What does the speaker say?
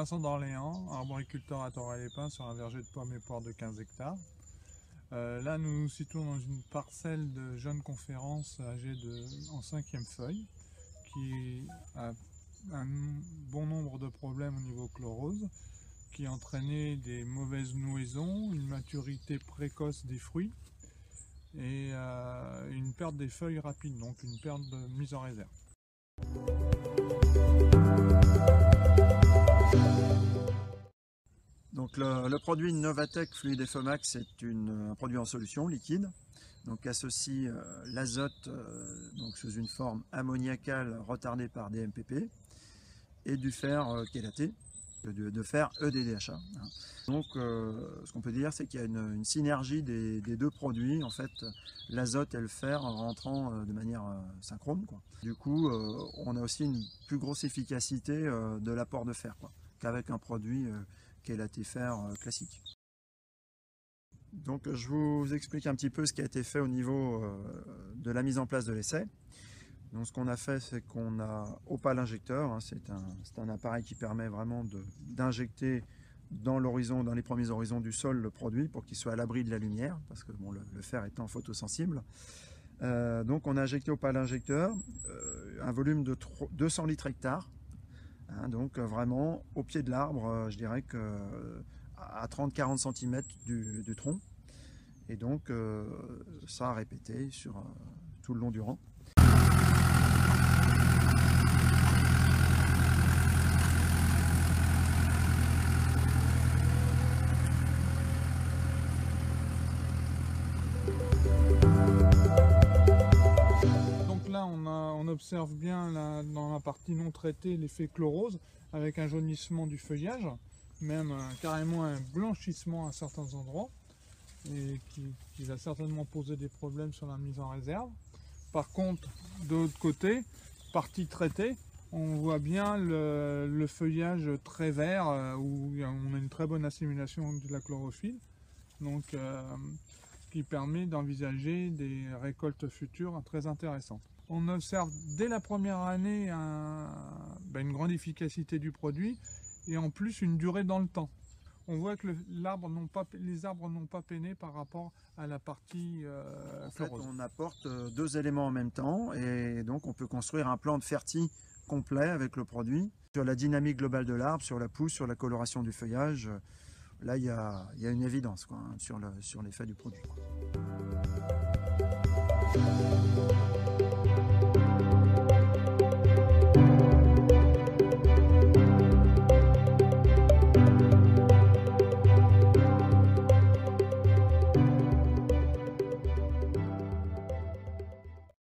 Vincent d'Orléans, arboriculteur à Thorel-les-Pins sur un verger de pommes et poires de 15 hectares. Là, nous nous situons dans une parcelle de jeunes conférences âgées en 5e feuille, qui a un bon nombre de problèmes au niveau chlorose, qui entraînait des mauvaises nouaisons, une maturité précoce des fruits et une perte des feuilles rapide, donc une perte de mise en réserve. Donc le produit Novatec Fluid FOMAX est un produit en solution liquide, donc associe l'azote sous une forme ammoniacale retardée par des MPP et du fer chélaté, de fer EDDHA. Donc ce qu'on peut dire, c'est qu'il y a une synergie des deux produits, en fait l'azote et le fer rentrant de manière synchrone, quoi. Du coup on a aussi une plus grosse efficacité de l'apport de fer qu'avec un produit chélaté fer classique. Donc je vous explique un petit peu ce qui a été fait au niveau de la mise en place de l'essai. Donc ce qu'on a fait, c'est qu'on a au pal injecteur, hein, c'est un appareil qui permet vraiment d'injecter dans les premiers horizons du sol le produit pour qu'il soit à l'abri de la lumière, parce que bon, le fer étant photosensible. Donc on a injecté au pal injecteur un volume de 200 litres hectare. Hein, donc vraiment au pied de l'arbre, je dirais à 30-40 cm du tronc. Et donc ça a répété sur tout le long du rang. Donc là on observe bien dans la partie non traitée l'effet chlorose avec un jaunissement du feuillage, même carrément un blanchissement à certains endroits, et qui va certainement poser des problèmes sur la mise en réserve. Par contre, de l'autre côté, partie traitée, on voit bien le feuillage très vert où on a une très bonne assimilation de la chlorophylle, donc qui permet d'envisager des récoltes futures très intéressantes. On observe dès la première année une grande efficacité du produit et en plus une durée dans le temps. On voit que les arbres n'ont pas peiné par rapport à la partie En fait, on apporte deux éléments en même temps et donc on peut construire un plan de ferti complet avec le produit. Sur la dynamique globale de l'arbre, sur la pousse, sur la coloration du feuillage, là il y a une évidence sur l'effet du produit.